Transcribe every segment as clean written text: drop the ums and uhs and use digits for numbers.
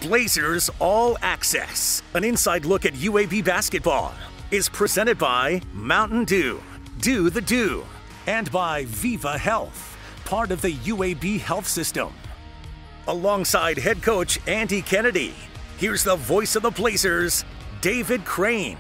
Blazers All Access, an inside look at UAB basketball, is presented by Mountain Dew, Do the Do, and by Viva Health, part of the UAB health system. Alongside head coach Andy Kennedy, here's the voice of the Blazers, David Crane.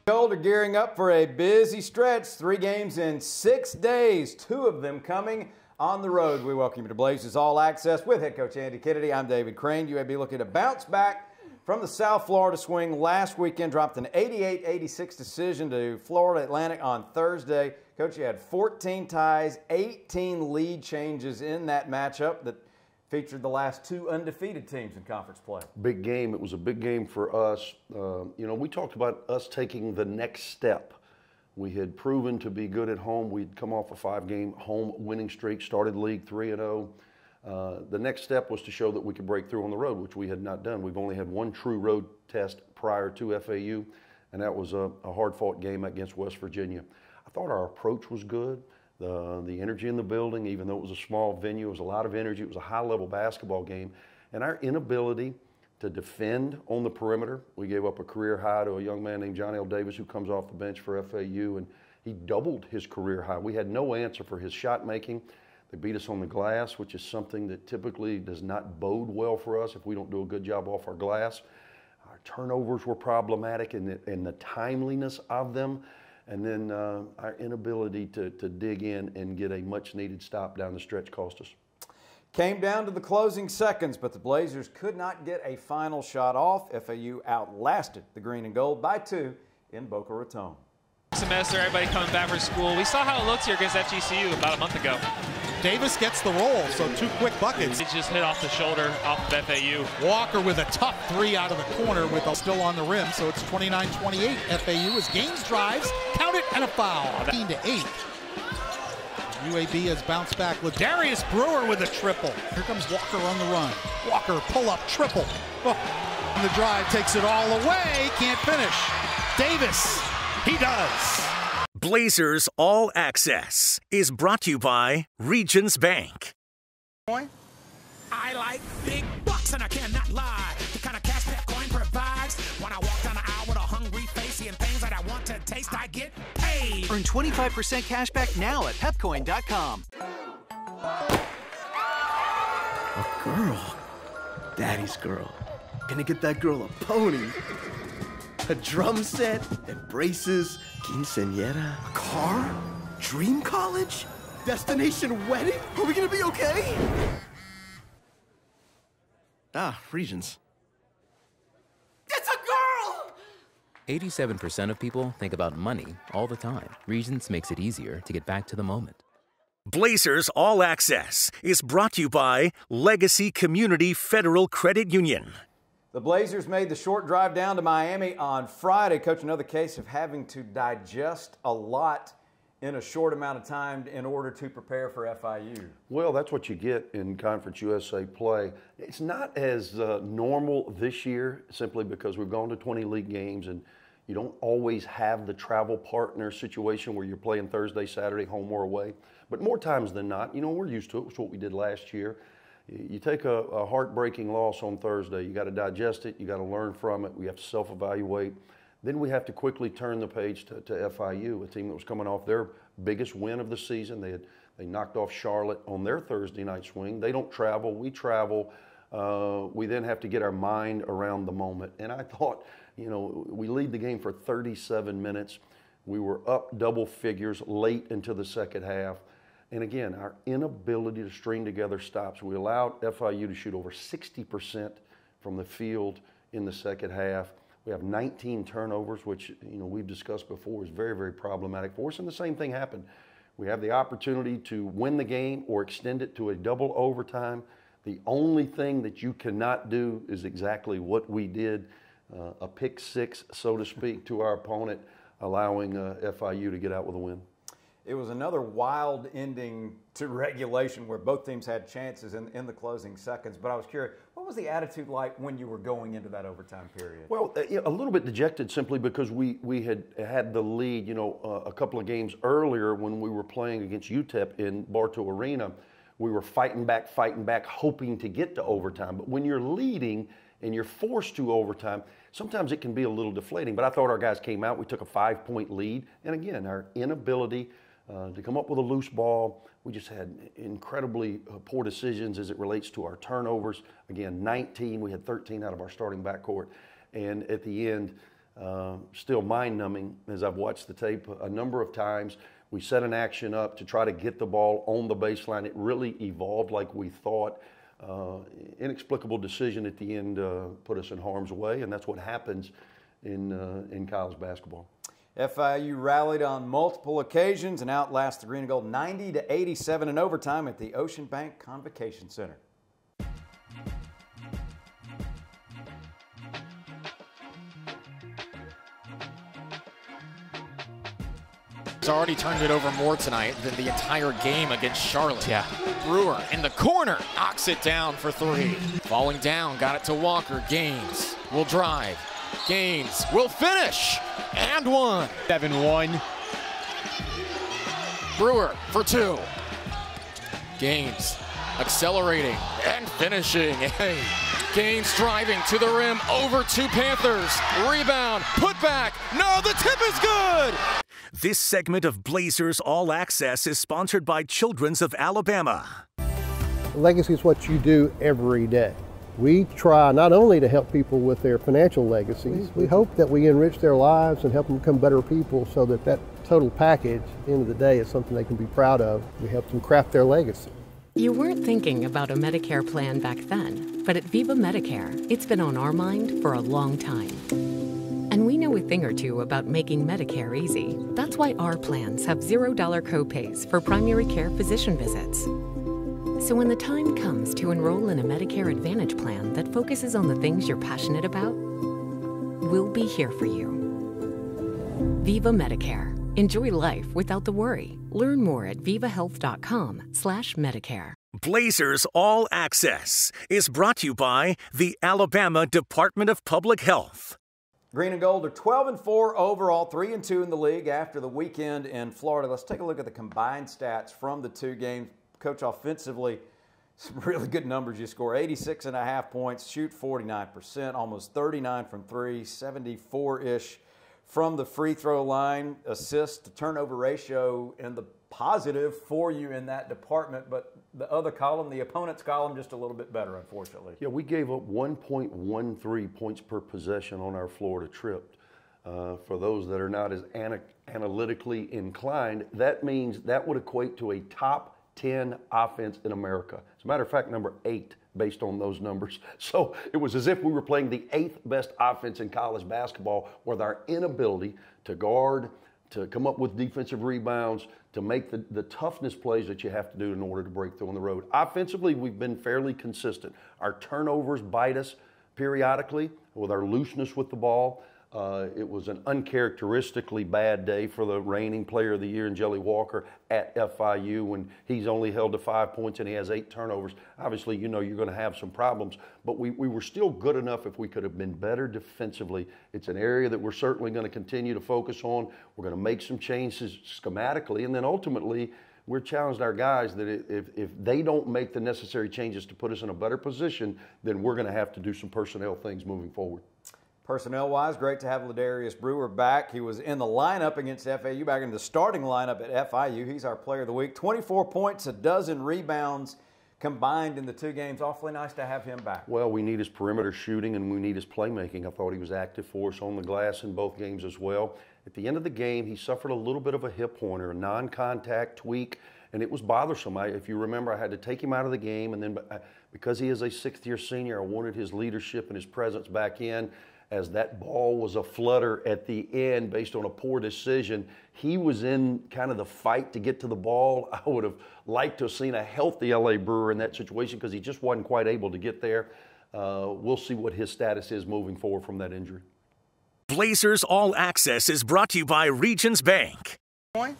Gold are gearing up for a busy stretch. 3 games in 6 days, 2 of them coming on the road. We welcome you to Blazers All Access with head coach Andy Kennedy. I'm David Crane. UAB looking to bounce back from the South Florida swing last weekend. Dropped an 88-86 decision to Florida Atlantic on Thursday. Coach, you had 14 ties, 18 lead changes in that matchup that featured the last 2 undefeated teams in conference play. Big game. It was a big game for us. We talked about us taking the next step. We had proven to be good at home. We'd come off a 5-game home winning streak, started league 3-0. The next step was to show that we could break through on the road, which we had not done. We've only had 1 true road test prior to FAU, and that was a hard-fought game against West Virginia. I thought our approach was good. The energy in the building, even though it was a small venue, it was a lot of energy. It was a high-level basketball game. And our inability to defend on the perimeter, we gave up a career high to a young man named John L. Davis who comes off the bench for FAU, and he doubled his career high. We had no answer for his shot making. They beat us on the glass, which is something that typically does not bode well for us if we don't do a good job off our glass. Our turnovers were problematic and the timeliness of them. And then our inability to dig in and get a much-needed stop down the stretch cost us. Came down to the closing seconds, but the Blazers could not get a final shot off. FAU outlasted the green and gold by 2 in Boca Raton. Semester, everybody coming back for school. We saw how it looked here against FGCU about a month ago. Davis gets the roll, so 2 quick buckets. He just hit off the shoulder, off of FAU. Walker with a tough 3 out of the corner with still on the rim, so it's 29-28 FAU as Gaines drives, count it, and a foul. 15-8. UAB has bounced back with Darius Brewer with a triple. Here comes Walker on the run. Walker pull-up triple. Oh, the drive takes it all away, can't finish. Davis, he does. Blazers All Access is brought to you by Regions Bank. I like big bucks and I cannot lie. The kind of cash that coin provides. When I walk down the aisle with a hungry face and things that I want to taste, I get paid. Earn 25% cash back now at pepcoin.com. A girl. Daddy's girl. Gonna get that girl a pony. A drum set and braces. Quinceañera. A car? Dream college? Destination wedding? Are we gonna be okay? Ah, Regions. It's a girl! 87% of people think about money all the time. Regions makes it easier to get back to the moment. Blazers All Access is brought to you by Legacy Community Federal Credit Union. The Blazers made the short drive down to Miami on Friday. Coach, another case of having to digest a lot in a short amount of time in order to prepare for FIU. Well, that's what you get in Conference USA play. It's not as normal this year simply because we've gone to 20 league games and you don't always have the travel partner situation where you're playing Thursday, Saturday, home or away. But more times than not, we're used to it. It's what we did last year. You take a heartbreaking loss on Thursday. You got to digest it. You got to learn from it. We have to self-evaluate. Then we have to quickly turn the page to FIU, a team that was coming off their biggest win of the season. They knocked off Charlotte on their Thursday night swing. They don't travel. We travel. We then have to get our mind around the moment. And I thought, we lead the game for 37 minutes. We were up double figures late into the second half. And again, our inability to string together stops. We allowed FIU to shoot over 60% from the field in the second half. We have 19 turnovers, which we've discussed before is very, very problematic for us. And the same thing happened. We have the opportunity to win the game or extend it to a double overtime. The only thing that you cannot do is exactly what we did, a pick 6, so to speak, to our opponent, allowing FIU to get out with a win. It was another wild ending to regulation where both teams had chances in the closing seconds. But I was curious, what was the attitude like when you were going into that overtime period? Well, a little bit dejected simply because we had the lead, a couple of games earlier when we were playing against UTEP in Bartow Arena. we were fighting back, hoping to get to overtime. But when you're leading and you're forced to overtime, sometimes it can be a little deflating. But I thought our guys came out. We took a 5-point lead. And again, our inability to come up with a loose ball. We just had incredibly poor decisions as it relates to our turnovers. Again, 19. We had 13 out of our starting backcourt. And at the end, still mind-numbing as I've watched the tape a number of times. We set an action up to try to get the ball on the baseline. It really evolved like we thought. Inexplicable decision at the end put us in harm's way, and that's what happens in college basketball. FIU rallied on multiple occasions and outlasted the Green and Gold 90-87 in overtime at the Ocean Bank Convocation Center. He's already turned it over more tonight than the entire game against Charlotte. Yeah. Brewer in the corner, knocks it down for 3. Falling down, got it to Walker. Gaines will drive. Gaines will finish. And 1. 7-1. Brewer for 2. Gaines accelerating and finishing. Hey. Gaines driving to the rim, over to Panthers. Rebound, put back. No, the tip is good. This segment of Blazers All Access is sponsored by Children's of Alabama. Legacy is what you do every day. We try not only to help people with their financial legacies, we hope that we enrich their lives and help them become better people so that that total package, at the end of the day, is something they can be proud of. We help them craft their legacy. You weren't thinking about a Medicare plan back then, but at Viva Medicare, it's been on our mind for a long time. And we know a thing or two about making Medicare easy. That's why our plans have $0 copays for primary care physician visits. So when the time comes to enroll in a Medicare Advantage plan that focuses on the things you're passionate about, we'll be here for you. Viva Medicare. Enjoy life without the worry. Learn more at vivahealth.com/Medicare. Blazers All Access is brought to you by the Alabama Department of Public Health. Green and Gold are 12-4 overall, 3-2 in the league after the weekend in Florida. Let's take a look at the combined stats from the 2 games. Coach, offensively, some really good numbers. You score 86.5 points, shoot 49%, almost 39 from 3, 74-ish from the free throw line, assist to turnover ratio in the positive for you in that department, but the other column, the opponent's column, just a little bit better, unfortunately. Yeah, we gave up 1.13 points per possession on our Florida trip. For those that are not as analytically inclined, that means that would equate to a top 10 offense in America. As a matter of fact, number 8 based on those numbers. So it was as if we were playing the 8th best offense in college basketball with our inability to guard, to come up with defensive rebounds, to make the toughness plays that you have to do in order to break through on the road. Offensively, we've been fairly consistent. Our turnovers bite us periodically with our looseness with the ball. It was an uncharacteristically bad day for the reigning player of the year in Jelly Walker at FIU when he's only held to 5 points and he has 8 turnovers. Obviously, you know you're going to have some problems, but we were still good enough if we could have been better defensively. It's an area that we're certainly going to continue to focus on. We're going to make some changes schematically, and then ultimately, we're challenged our guys that if they don't make the necessary changes to put us in a better position, then we're going to have to do some personnel things moving forward. Personnel-wise, great to have Ladarius Brewer back. He was in the lineup against FAU, back in the starting lineup at FIU. He's our player of the week. 24 points, a dozen rebounds combined in the 2 games. Awfully nice to have him back. Well, we need his perimeter shooting and we need his playmaking. I thought he was active for us on the glass in both games as well. At the end of the game, he suffered a little bit of a hip pointer, a non-contact tweak, and it was bothersome. If you remember, I had to take him out of the game, and then because he is a 6th-year senior, I wanted his leadership and his presence back in. As that ball was a flutter at the end based on a poor decision, he was in kind of the fight to get to the ball. I would have liked to have seen a healthy L.A. Brewer in that situation because he just wasn't quite able to get there. We'll see what his status is moving forward from that injury. Blazers All Access is brought to you by Regions Bank. I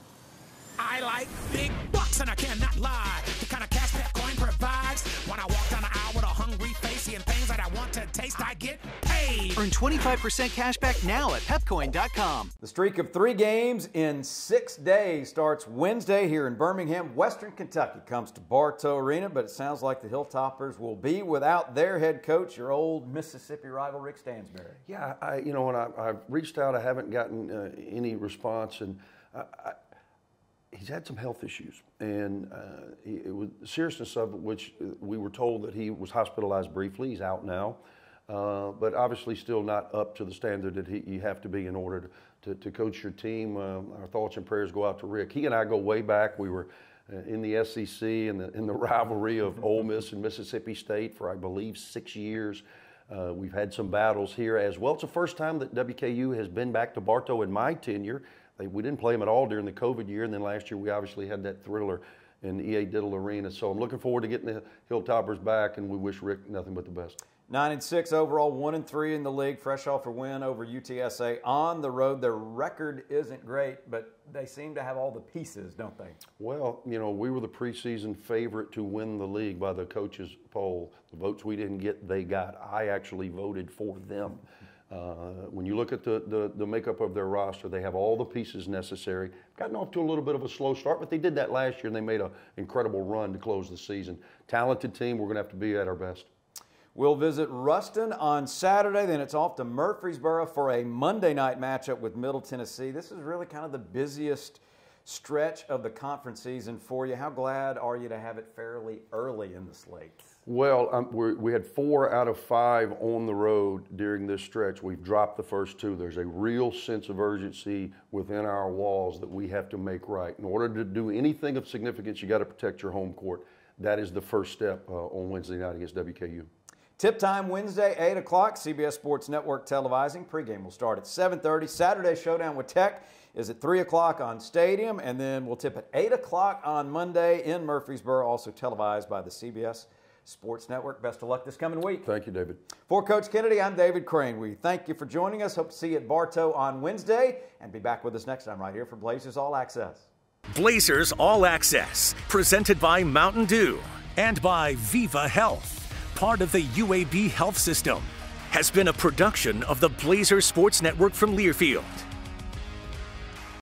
like big bucks and I cannot lie. The kind of cash that coin provides. When I walk down the aisle with a hungry face, seeing things that I want to taste, I get paid. leave. Earn 25% cash back now at pepcoin.com. The streak of 3 games in 6 days starts Wednesday here in Birmingham. Western Kentucky comes to Bartow Arena, but it sounds like the Hilltoppers will be without their head coach, your old Mississippi rival, Rick Stansbury. Yeah, when I've reached out, I haven't gotten any response, and he's had some health issues, and it was the seriousness of which we were told that he was hospitalized briefly. He's out now, but obviously still not up to the standard that you have to be in order to coach your team. Our thoughts and prayers go out to Rick. He and I go way back. We were in the SEC and in the rivalry of Ole Miss and Mississippi State for, I believe, 6 years. We've had some battles here as well. It's the first time that WKU has been back to Bartow in my tenure. We didn't play them at all during the COVID year, and then last year we obviously had that thriller in the EA Diddle Arena. So I'm looking forward to getting the Hilltoppers back, and we wish Rick nothing but the best. 9-6 overall, 1-3 in the league, fresh off a win over UTSA on the road. Their record isn't great, but they seem to have all the pieces, don't they? Well, we were the preseason favorite to win the league by the coaches' poll. The votes we didn't get, they got. I actually voted for them. When you look at the makeup of their roster, they have all the pieces necessary. Gotten off to a little bit of a slow start, but they did that last year, and they made an incredible run to close the season. Talented team. We're going to have to be at our best. We'll visit Ruston on Saturday, then it's off to Murfreesboro for a Monday night matchup with Middle Tennessee. This is really kind of the busiest stretch of the conference season for you. How glad are you to have it fairly early in the slate? Well, we had 4 out of 5 on the road during this stretch. We've dropped the first 2. There's a real sense of urgency within our walls that we have to make right. In order to do anything of significance, you got to protect your home court. That is the first step on Wednesday night against WKU. Tip time Wednesday, 8 o'clock, CBS Sports Network televising. Pregame will start at 7:30. Saturday Showdown with Tech is at 3 o'clock on Stadium, and then we'll tip at 8 o'clock on Monday in Murfreesboro, also televised by the CBS Sports Network. Best of luck this coming week. Thank you, David. For Coach Kennedy, I'm David Crane. We thank you for joining us. Hope to see you at Bartow on Wednesday, and be back with us next time right here for Blazers All Access. Blazers All Access, presented by Mountain Dew and by Viva Health, part of the UAB Health System, has been a production of the Blazers Sports Network from Learfield.